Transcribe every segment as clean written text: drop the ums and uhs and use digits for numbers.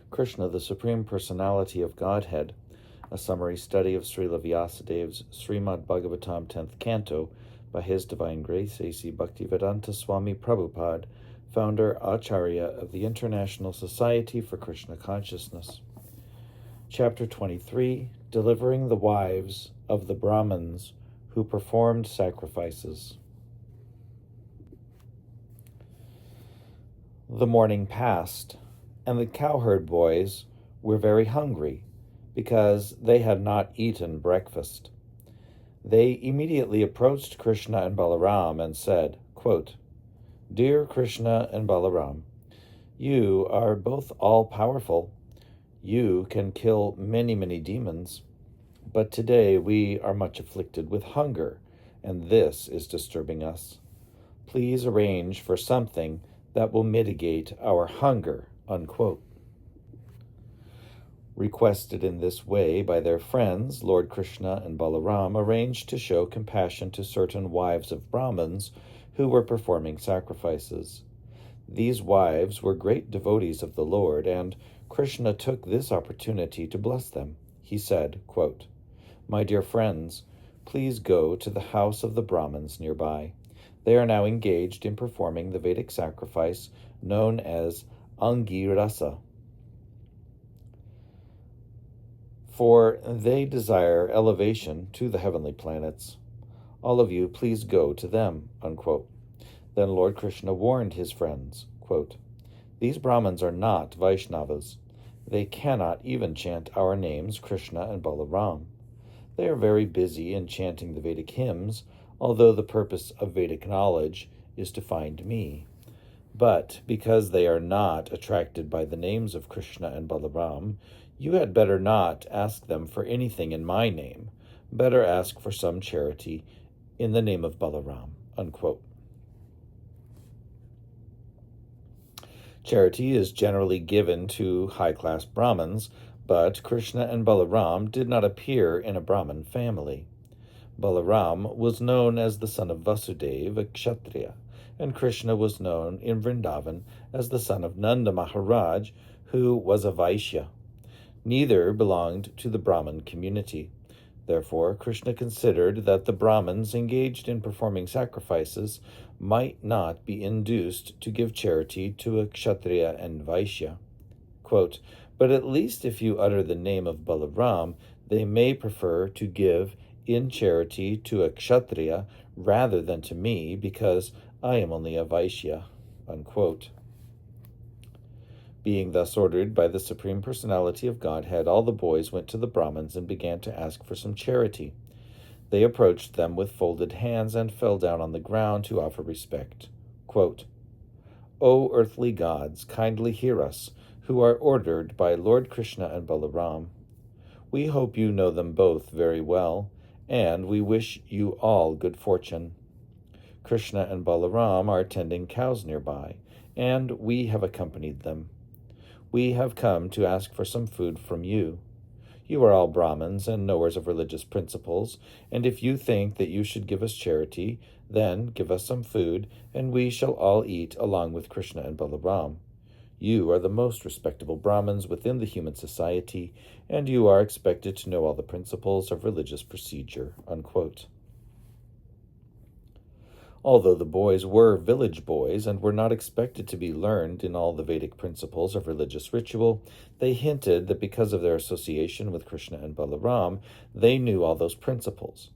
Krishna, the Supreme Personality of Godhead, a summary study of Srila Vyasadev's Srimad Bhagavatam 10th Canto, by His Divine Grace A.C. Bhaktivedanta Swami Prabhupada, founder Acharya of the International Society for Krishna Consciousness. Chapter 23, Delivering the Wives of the Brahmins who Performed Sacrifices. The morning passed, and the cowherd boys were very hungry because they had not eaten breakfast. They immediately approached Krishna and Balaram and said, quote, "Dear Krishna and Balaram, you are both all-powerful. You can kill many, many demons. But today we are much afflicted with hunger, and this is disturbing us. Please arrange for something that will mitigate our hunger," unquote. Requested in this way by their friends, Lord Krishna and Balaram arranged to show compassion to certain wives of Brahmins who were performing sacrifices. These wives were great devotees of the Lord, and Krishna took this opportunity to bless them. He said, quote, "My dear friends, please go to the house of the Brahmins nearby. They are now engaged in performing the Vedic sacrifice known as Angirasa, for they desire elevation to the heavenly planets. All of you, please go to them," unquote. Then Lord Krishna warned his friends, quote, "These Brahmins are not Vaishnavas. They cannot even chant our names, Krishna and Balaram. They are very busy in chanting the Vedic hymns, although the purpose of Vedic knowledge is to find me. But because they are not attracted by the names of Krishna and Balaram, you had better not ask them for anything in my name. Better ask for some charity in the name of Balaram," unquote. Charity is generally given to high-class Brahmins, but Krishna and Balaram did not appear in a Brahmin family. Balaram was known as the son of Vasudeva, a Kshatriya, and Krishna was known in Vrindavan as the son of Nanda Maharaj, who was a Vaishya. Neither belonged to the Brahmin community. Therefore, Krishna considered that the Brahmins engaged in performing sacrifices might not be induced to give charity to a Kshatriya and Vaishya. Quote, "But at least if you utter the name of Balaram, they may prefer to give in charity to a Kshatriya rather than to me, because I am only a Vaishya," unquote. Being thus ordered by the Supreme Personality of Godhead, all the boys went to the Brahmins and began to ask for some charity. They approached them with folded hands and fell down on the ground to offer respect. Quote, "O earthly gods, kindly hear us, who are ordered by Lord Krishna and Balaram. We hope you know them both very well, and we wish you all good fortune. Krishna and Balaram are tending cows nearby, and we have accompanied them. We have come to ask for some food from you. You are all Brahmins and knowers of religious principles, and if you think that you should give us charity, then give us some food, and we shall all eat along with Krishna and Balaram. You are the most respectable Brahmins within the human society, and you are expected to know all the principles of religious procedure," unquote. Although the boys were village boys and were not expected to be learned in all the Vedic principles of religious ritual, they hinted that because of their association with Krishna and Balaram, they knew all those principles.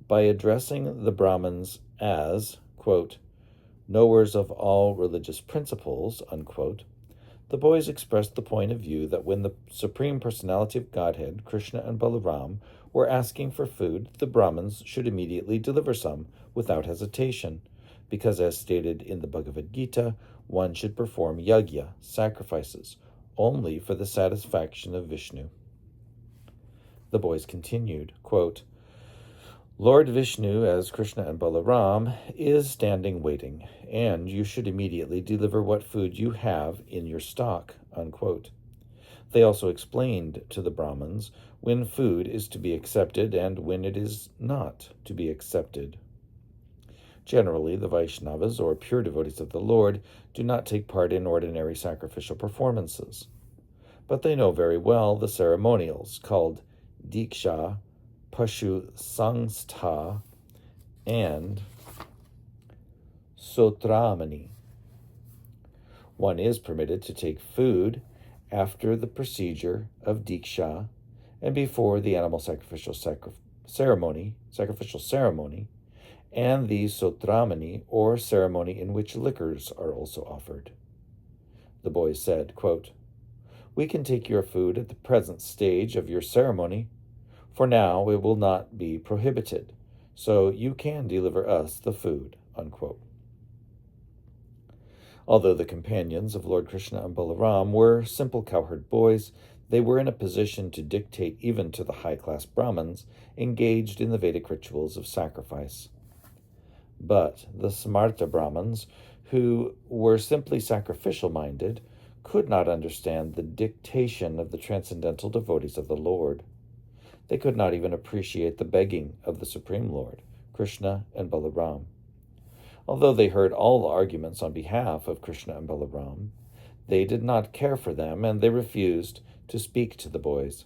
By addressing the Brahmins as, quote, "knowers of all religious principles," unquote, the boys expressed the point of view that when the Supreme Personality of Godhead, Krishna and Balaram, were asking for food, the Brahmins should immediately deliver some without hesitation, because as stated in the Bhagavad Gita, one should perform yajna, sacrifices, only for the satisfaction of Vishnu. The boys continued, quote, "Lord Vishnu, as Krishna and Balaram, is standing waiting, and you should immediately deliver what food you have in your stock," unquote. They also explained to the Brahmins when food is to be accepted and when it is not to be accepted. Generally, the Vaishnavas, or pure devotees of the Lord, do not take part in ordinary sacrificial performances. but they know very well the ceremonials called Diksha, Pashu Sangstha, and Sotramani. One is permitted to take food after the procedure of Diksha and before the animal sacrificial ceremony, and the Sotramani, or ceremony in which liquors are also offered. The boy said, quote, "We can take your food at the present stage of your ceremony, for now it will not be prohibited, so you can deliver us the food," unquote. Although the companions of Lord Krishna and Balaram were simple cowherd boys, they were in a position to dictate even to the high-class Brahmins engaged in the Vedic rituals of sacrifice. But the Smarta Brahmins, who were simply sacrificial-minded, could not understand the dictation of the transcendental devotees of the Lord. They could not even appreciate the begging of the Supreme Lord, Krishna and Balaram. Although they heard all the arguments on behalf of Krishna and Balaram, they did not care for them, and they refused to speak to the boys.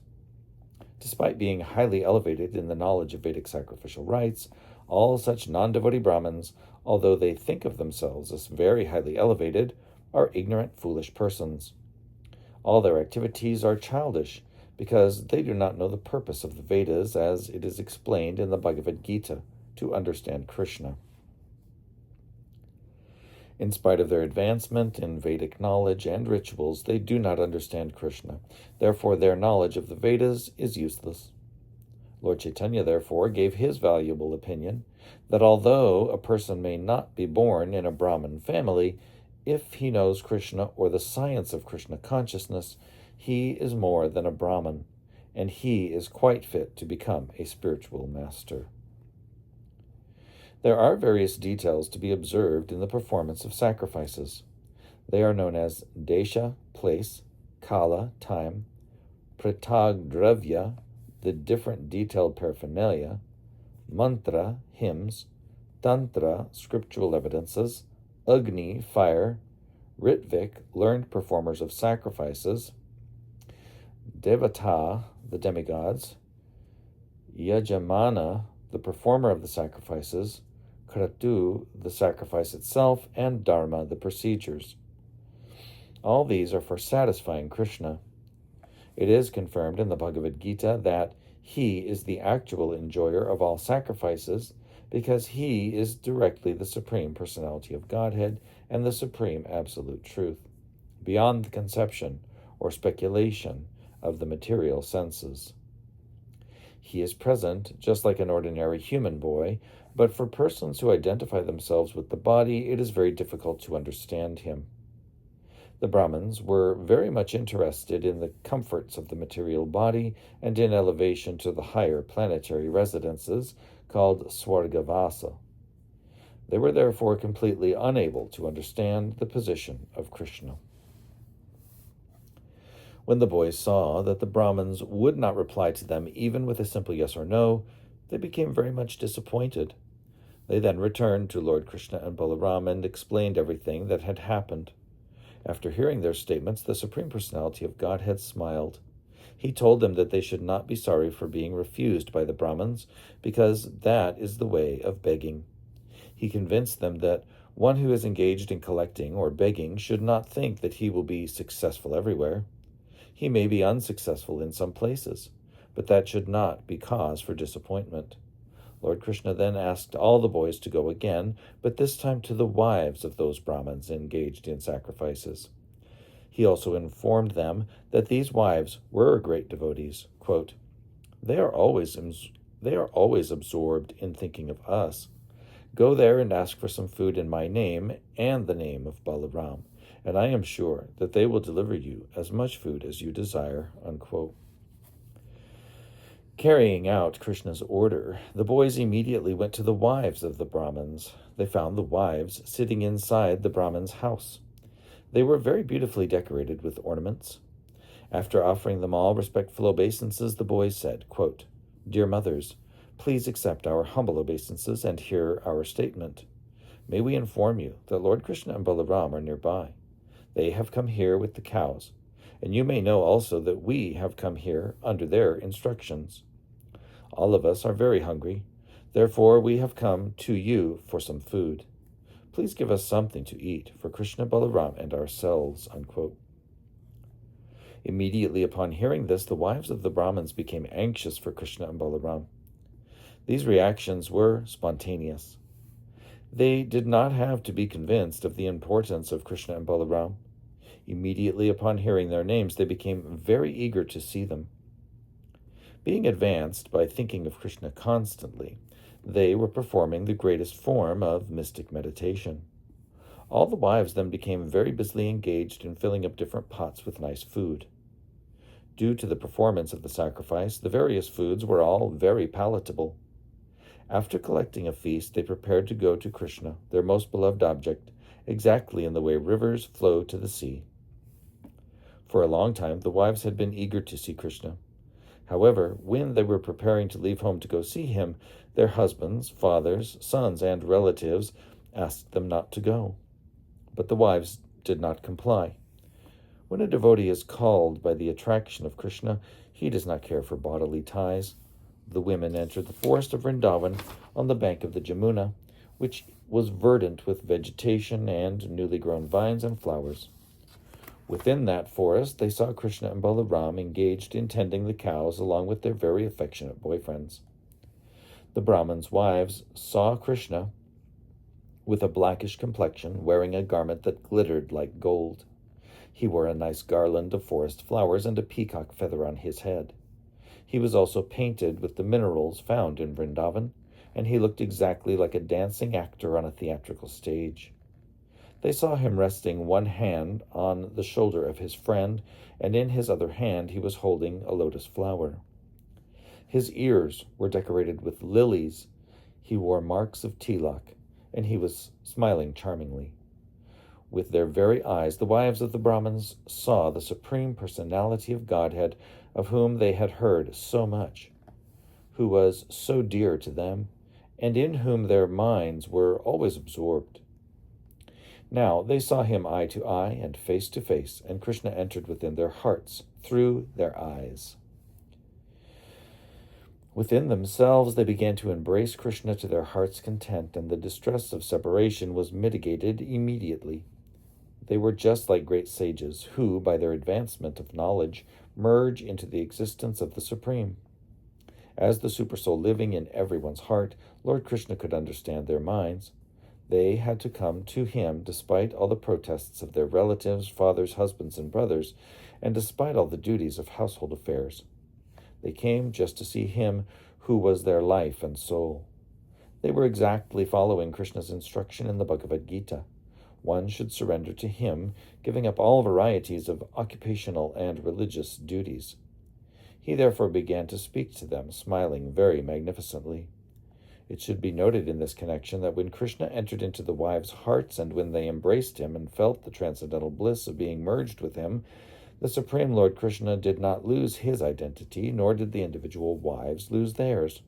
Despite being highly elevated in the knowledge of Vedic sacrificial rites, all such non-devotee Brahmins, although they think of themselves as very highly elevated, are ignorant, foolish persons. All their activities are childish, because they do not know the purpose of the Vedas as it is explained in the Bhagavad Gita to understand Krishna. In spite of their advancement in Vedic knowledge and rituals, they do not understand Krishna. Therefore, their knowledge of the Vedas is useless. Lord Chaitanya, therefore, gave his valuable opinion that although a person may not be born in a Brahmin family, if he knows Krishna or the science of Krishna consciousness, he is more than a Brahmin, and he is quite fit to become a spiritual master. There are various details to be observed in the performance of sacrifices. They are known as desha, place, kala, time, pritag-dravya, the different detailed paraphernalia, mantra, hymns, tantra, scriptural evidences, agni, fire, ritvik, learned performers of sacrifices, devata, the demigods, yajamana, the performer of the sacrifices, kratu, the sacrifice itself, and dharma, the procedures. All these are for satisfying Krishna. It is confirmed in the Bhagavad Gita that he is the actual enjoyer of all sacrifices because he is directly the Supreme Personality of Godhead and the Supreme Absolute Truth, beyond the conception or speculation of the material senses. He is present just like an ordinary human boy, but for persons who identify themselves with the body, it is very difficult to understand him. The Brahmins were very much interested in the comforts of the material body and in elevation to the higher planetary residences called Swargavasa. They were therefore completely unable to understand the position of Krishna. When the boys saw that the Brahmins would not reply to them even with a simple yes or no, they became very much disappointed. They then returned to Lord Krishna and Balaram and explained everything that had happened. After hearing their statements, the Supreme Personality of Godhead smiled. He told them that they should not be sorry for being refused by the Brahmins, because that is the way of begging. He convinced them that one who is engaged in collecting or begging should not think that he will be successful everywhere. He may be unsuccessful in some places, but that should not be cause for disappointment. Lord Krishna then asked all the boys to go again, but this time to the wives of those Brahmins engaged in sacrifices. He also informed them that these wives were great devotees. Quote, They are always absorbed in thinking of us. Go there and ask for some food in my name and the name of Balaram, and I am sure that they will deliver you as much food as you desire." Unquote. Carrying out Krishna's order, the boys immediately went to the wives of the Brahmins. They found the wives sitting inside the Brahmin's house. They were very beautifully decorated with ornaments. After offering them all respectful obeisances, the boys said, quote, "Dear mothers, please accept our humble obeisances and hear our statement. May we inform you that Lord Krishna and Balaram are nearby. They have come here with the cows, And you may know also that we have come here under their instructions. All of us are very hungry. Therefore, we have come to you for some food. Please give us something to eat for Krishna, Balaram, and ourselves." Unquote. Immediately upon hearing this, the wives of the Brahmins became anxious for Krishna and Balaram. These reactions were spontaneous. They did not have to be convinced of the importance of Krishna and Balaram. Immediately upon hearing their names, they became very eager to see them. Being advanced by thinking of Krishna constantly, they were performing the greatest form of mystic meditation. All the wives then became very busily engaged in filling up different pots with nice food. Due to the performance of the sacrifice, the various foods were all very palatable. After collecting a feast, they prepared to go to Krishna, their most beloved object, exactly in the way rivers flow to the sea. For a long time, the wives had been eager to see Krishna. However, when they were preparing to leave home to go see him, their husbands, fathers, sons, and relatives asked them not to go. But the wives did not comply. When a devotee is called by the attraction of Krishna, he does not care for bodily ties. The women entered the forest of Vrindavan on the bank of the Jamuna, which was verdant with vegetation and newly grown vines and flowers. Within that forest, they saw Krishna and Balaram engaged in tending the cows along with their very affectionate boyfriends. The Brahmins' wives saw Krishna with a blackish complexion, wearing a garment that glittered like gold. He wore a nice garland of forest flowers and a peacock feather on his head. He was also painted with the minerals found in Vrindavan, and he looked exactly like a dancing actor on a theatrical stage. They saw him resting one hand on the shoulder of his friend, and in his other hand he was holding a lotus flower. His ears were decorated with lilies. He wore marks of tilak, and he was smiling charmingly. With their very eyes, the wives of the Brahmins saw the Supreme Personality of Godhead, of whom they had heard so much, who was so dear to them, and in whom their minds were always absorbed. Now they saw him eye to eye and face to face, and Krishna entered within their hearts through their eyes. Within themselves they began to embrace Krishna to their heart's content, and the distress of separation was mitigated immediately. They were just like great sages who, by their advancement of knowledge, merge into the existence of the Supreme. As the Supersoul living in everyone's heart, Lord Krishna could understand their minds. They had to come to him despite all the protests of their relatives, fathers, husbands, and brothers, and despite all the duties of household affairs. They came just to see him who was their life and soul. They were exactly following Krishna's instruction in the Bhagavad Gita. One should surrender to him, giving up all varieties of occupational and religious duties. He therefore began to speak to them, smiling very magnificently. It should be noted in this connection that when Krishna entered into the wives' hearts and when they embraced him and felt the transcendental bliss of being merged with him, the Supreme Lord Krishna did not lose his identity, nor did the individual wives lose theirs.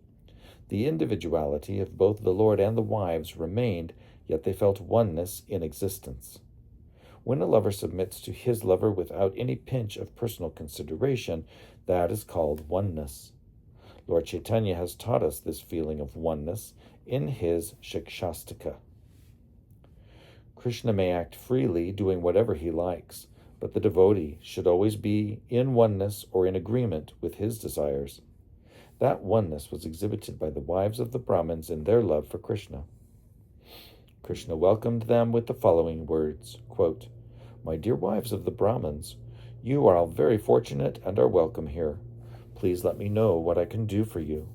The individuality of both the Lord and the wives remained, yet they felt oneness in existence. When a lover submits to his lover without any pinch of personal consideration, that is called oneness. Lord Chaitanya has taught us this feeling of oneness in his Shikshastika. Krishna may act freely, doing whatever he likes, but the devotee should always be in oneness or in agreement with his desires. That oneness was exhibited by the wives of the Brahmins in their love for Krishna. Krishna welcomed them with the following words, quote, "My dear wives of the Brahmins, you are all very fortunate and are welcome here. Please let me know what I can do for you.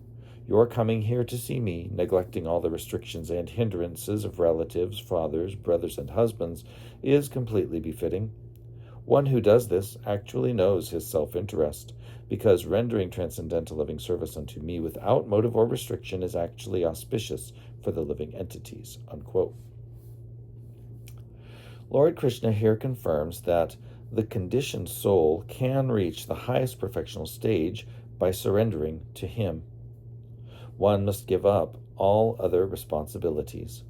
Your coming here to see me, neglecting all the restrictions and hindrances of relatives, fathers, brothers, and husbands, is completely befitting. One who does this actually knows his self-interest, because rendering transcendental loving service unto me without motive or restriction is actually auspicious for the living entities." Unquote. Lord Krishna here confirms that the conditioned soul can reach the highest perfectional stage by surrendering to him. One must give up all other responsibilities.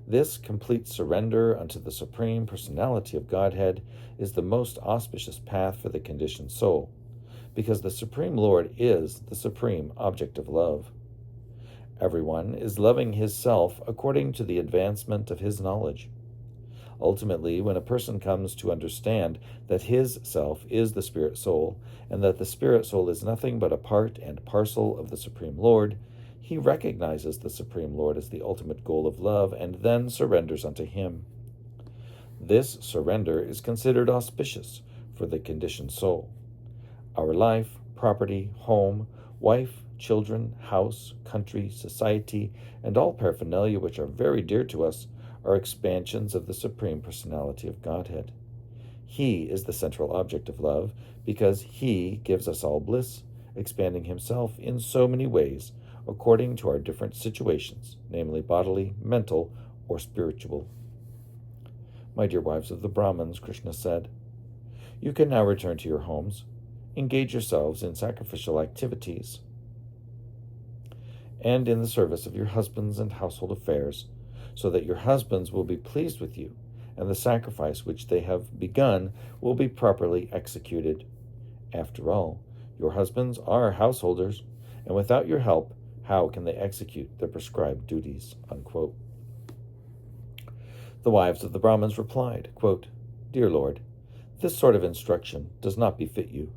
This complete surrender unto the Supreme Personality of Godhead is the most auspicious path for the conditioned soul, because the Supreme Lord is the supreme object of love. Everyone is loving his self according to the advancement of his knowledge. Ultimately, when a person comes to understand that his self is the spirit soul, and that the spirit soul is nothing but a part and parcel of the Supreme Lord, he recognizes the Supreme Lord as the ultimate goal of love and then surrenders unto him. This surrender is considered auspicious for the conditioned soul. Our life, property, home, wife, children, house, country, society, and all paraphernalia which are very dear to us are expansions of the Supreme Personality of Godhead. He is the central object of love because he gives us all bliss, expanding himself in so many ways according to our different situations, namely bodily, mental, or spiritual. My dear wives of the Brahmins, Krishna said, you can now return to your homes. Engage yourselves in sacrificial activities and in the service of your husbands and household affairs, so that your husbands will be pleased with you, and the sacrifice which they have begun will be properly executed. After all, your husbands are householders, and without your help, how can they execute their prescribed duties? Unquote. The wives of the Brahmins replied, quote, Dear Lord, this sort of instruction does not befit you.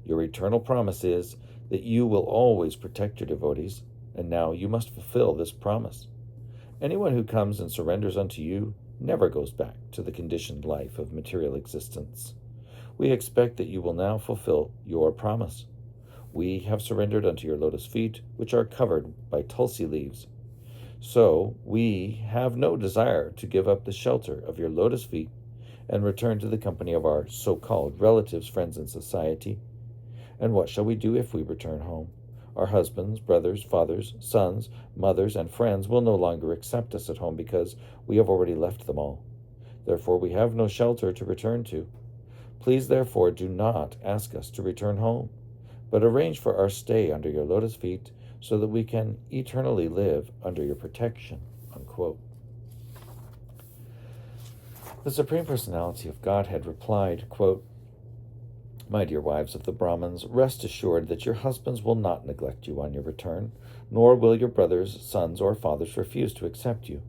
Your eternal promise is that you will always protect your devotees, and now you must fulfill this promise. Anyone who comes and surrenders unto you never goes back to the conditioned life of material existence. We expect that you will now fulfill your promise. We have surrendered unto your lotus feet, which are covered by tulsi leaves. So we have no desire to give up the shelter of your lotus feet and return to the company of our so-called relatives, friends, and society. And what shall we do if we return home? Our husbands, brothers, fathers, sons, mothers, and friends will no longer accept us at home because we have already left them all. Therefore we have no shelter to return to. Please, therefore, do not ask us to return home, but arrange for our stay under your lotus feet so that we can eternally live under your protection. Unquote. The Supreme Personality of Godhead replied, quote, My dear wives of the Brahmins, rest assured that your husbands will not neglect you on your return, nor will your brothers, sons, or fathers refuse to accept you.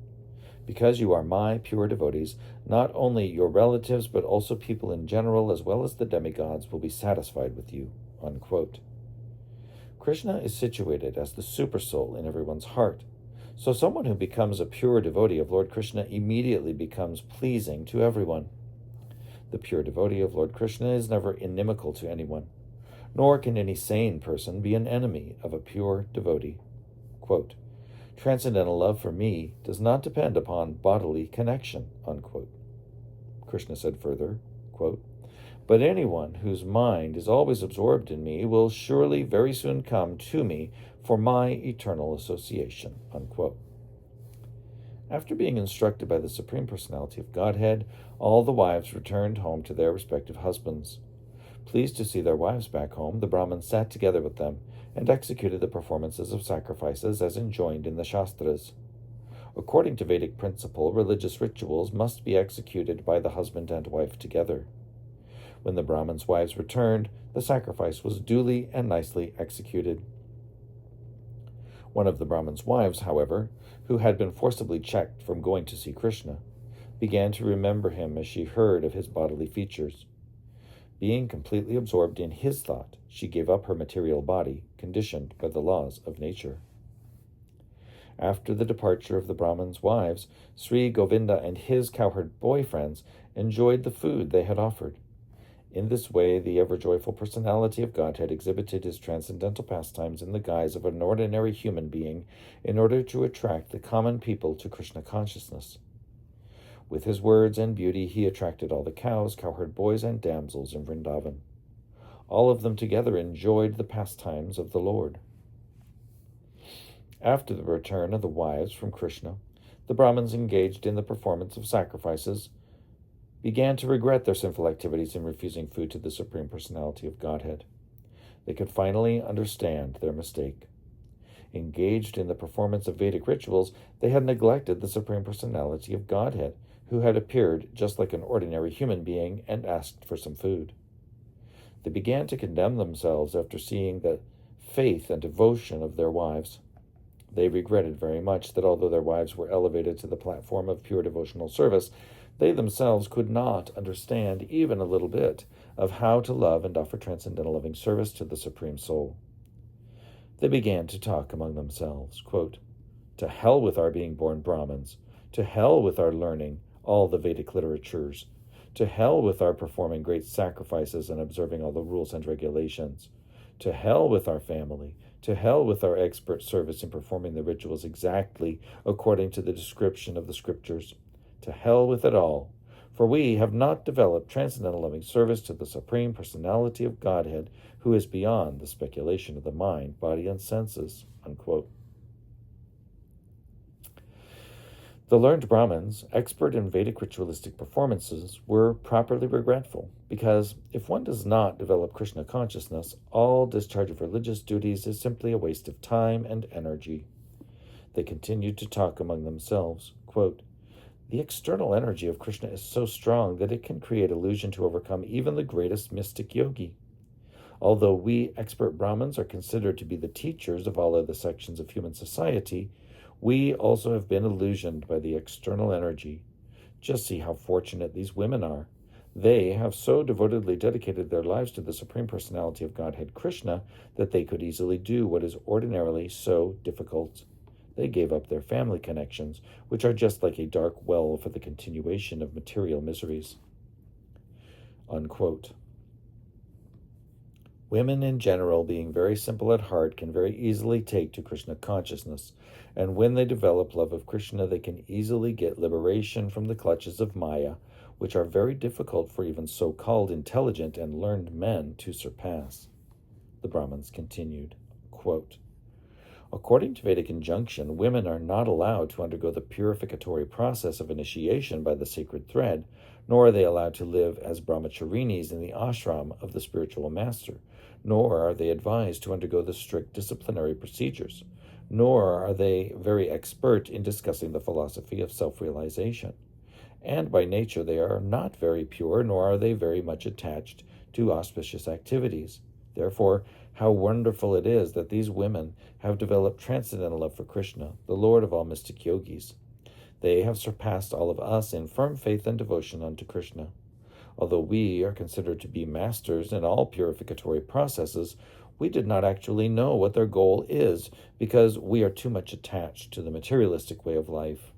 Because you are my pure devotees, not only your relatives, but also people in general, as well as the demigods, will be satisfied with you. Unquote. Krishna is situated as the supersoul in everyone's heart, so someone who becomes a pure devotee of Lord Krishna immediately becomes pleasing to everyone. The pure devotee of Lord Krishna is never inimical to anyone, nor can any sane person be an enemy of a pure devotee. Quote, Transcendental love for me does not depend upon bodily connection. Unquote. Krishna said further, quote, But anyone whose mind is always absorbed in me will surely very soon come to me for my eternal association. Unquote. After being instructed by the Supreme Personality of Godhead, all the wives returned home to their respective husbands. Pleased to see their wives back home, the Brahmins sat together with them and executed the performances of sacrifices as enjoined in the Shastras. According to Vedic principle, religious rituals must be executed by the husband and wife together. When the Brahmins' wives returned, the sacrifice was duly and nicely executed. One of the Brahmins' wives, however, who had been forcibly checked from going to see Krishna, began to remember him as she heard of his bodily features. Being completely absorbed in his thought, she gave up her material body, conditioned by the laws of nature. After the departure of the Brahmins' wives, Sri Govinda and his cowherd boyfriends enjoyed the food they had offered. In this way, the ever-joyful personality of Godhead exhibited his transcendental pastimes in the guise of an ordinary human being in order to attract the common people to Krishna consciousness. With his words and beauty, he attracted all the cows, cowherd boys, and damsels in Vrindavan. All of them together enjoyed the pastimes of the Lord. After the return of the wives from Krishna, the Brahmins engaged in the performance of sacrifices began to regret their sinful activities in refusing food to the Supreme Personality of Godhead. They could finally understand their mistake. Engaged in the performance of Vedic rituals, they had neglected the Supreme Personality of Godhead, who had appeared just like an ordinary human being and asked for some food. They began to condemn themselves after seeing the faith and devotion of their wives. They regretted very much that although their wives were elevated to the platform of pure devotional service, they themselves could not understand even a little bit of how to love and offer transcendental loving service to the Supreme Soul. They began to talk among themselves, quote, "To hell with our being born Brahmins, to hell with our learning all the Vedic literatures, to hell with our performing great sacrifices and observing all the rules and regulations, to hell with our family, to hell with our expert service in performing the rituals exactly according to the description of the scriptures, to hell with it all, for we have not developed transcendental loving service to the Supreme Personality of Godhead, who is beyond the speculation of the mind, body, and senses," unquote. The learned Brahmins, expert in Vedic ritualistic performances, were properly regretful, because if one does not develop Krishna consciousness, all discharge of religious duties is simply a waste of time and energy. They continued to talk among themselves, quote, "The external energy of Krishna is so strong that it can create illusion to overcome even the greatest mystic yogi. Although we expert Brahmins are considered to be the teachers of all other sections of human society, we also have been illusioned by the external energy. Just see how fortunate these women are. They have so devotedly dedicated their lives to the Supreme Personality of Godhead Krishna that they could easily do what is ordinarily so difficult. They gave up their family connections, which are just like a dark well for the continuation of material miseries." Unquote. Women in general, being very simple at heart, can very easily take to Krishna consciousness, and when they develop love of Krishna, they can easily get liberation from the clutches of Maya, which are very difficult for even so-called intelligent and learned men to surpass. The Brahmins continued, quote, "According to Vedic injunction, women are not allowed to undergo the purificatory process of initiation by the sacred thread, nor are they allowed to live as brahmacharinis in the ashram of the spiritual master, nor are they advised to undergo the strict disciplinary procedures, nor are they very expert in discussing the philosophy of self-realization. And by nature they are not very pure, nor are they very much attached to auspicious activities. Therefore, how wonderful it is that these women have developed transcendental love for Krishna, the Lord of all mystic yogis. They have surpassed all of us in firm faith and devotion unto Krishna. Although we are considered to be masters in all purificatory processes, we did not actually know what their goal is because we are too much attached to the materialistic way of life.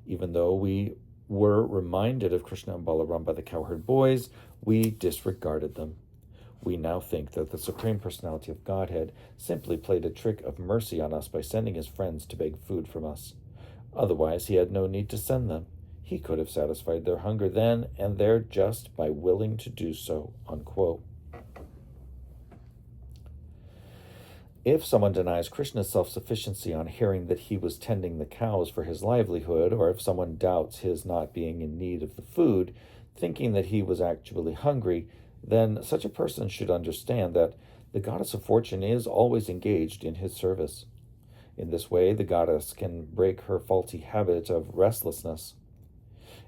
Even though we were reminded of Krishna and Balaram by the cowherd boys, we disregarded them. We now think that the Supreme Personality of Godhead simply played a trick of mercy on us by sending his friends to beg food from us. Otherwise, he had no need to send them. He could have satisfied their hunger then and there just by willing to do so," unquote. If someone denies Krishna's self-sufficiency on hearing that he was tending the cows for his livelihood, or if someone doubts his not being in need of the food, thinking that he was actually hungry, then such a person should understand that the goddess of fortune is always engaged in his service. In this way, the goddess can break her faulty habit of restlessness.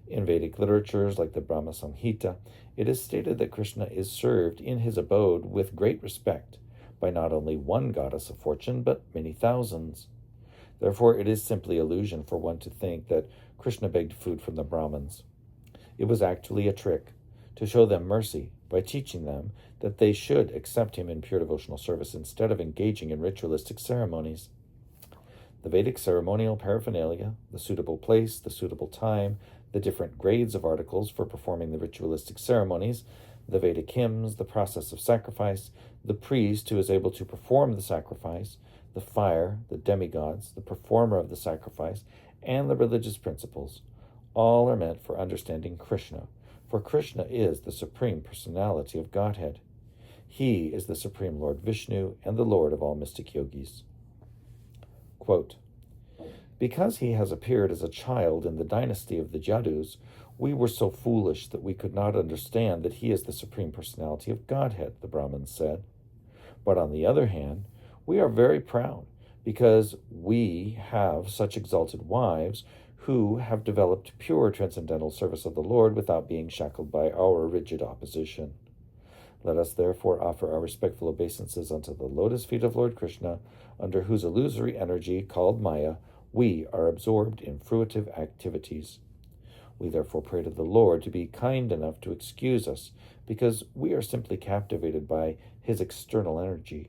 In Vedic literatures like the Brahma Samhita, it is stated that Krishna is served in his abode with great respect by not only one goddess of fortune, but many thousands. Therefore, it is simply illusion for one to think that Krishna begged food from the Brahmins. It was actually a trick to show them mercy by teaching them that they should accept him in pure devotional service instead of engaging in ritualistic ceremonies. The Vedic ceremonial paraphernalia, the suitable place, the suitable time, the different grades of articles for performing the ritualistic ceremonies, the Vedic hymns, the process of sacrifice, the priest who is able to perform the sacrifice, the fire, the demigods, the performer of the sacrifice, and the religious principles. All are meant for understanding Krishna, for Krishna is the Supreme Personality of Godhead. He is the Supreme Lord Vishnu and the Lord of all mystic yogis. Quote, "Because he has appeared as a child in the dynasty of the Jadus, we were so foolish that we could not understand that he is the Supreme Personality of Godhead," the Brahmins said. "But on the other hand, we are very proud, because we have such exalted wives who have developed pure transcendental service of the Lord without being shackled by our rigid opposition. Let us therefore offer our respectful obeisances unto the lotus feet of Lord Krishna, under whose illusory energy, called Maya, we are absorbed in fruitive activities. We therefore pray to the Lord to be kind enough to excuse us, because we are simply captivated by his external energy.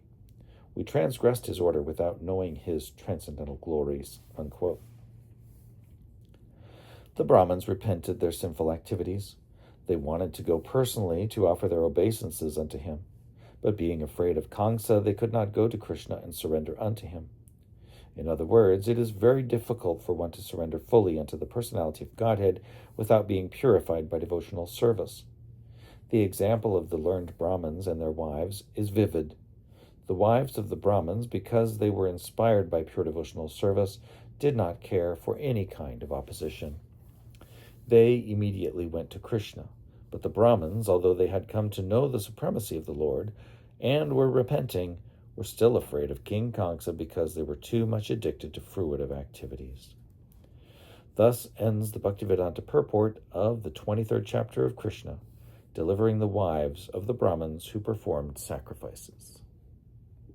We transgressed his order without knowing his transcendental glories." Unquote. The Brahmins repented their sinful activities. They wanted to go personally to offer their obeisances unto him, but being afraid of Kamsa, they could not go to Krishna and surrender unto him. In other words, it is very difficult for one to surrender fully unto the personality of Godhead without being purified by devotional service. The example of the learned Brahmins and their wives is vivid. The wives of the Brahmins, because they were inspired by pure devotional service, did not care for any kind of opposition. They immediately went to Krishna, but the Brahmins, although they had come to know the supremacy of the Lord and were repenting, were still afraid of King Kamsa because they were too much addicted to fruitive activities. Thus ends the Bhaktivedanta purport of the 23rd chapter of Krishna, delivering the wives of the Brahmins who performed sacrifices.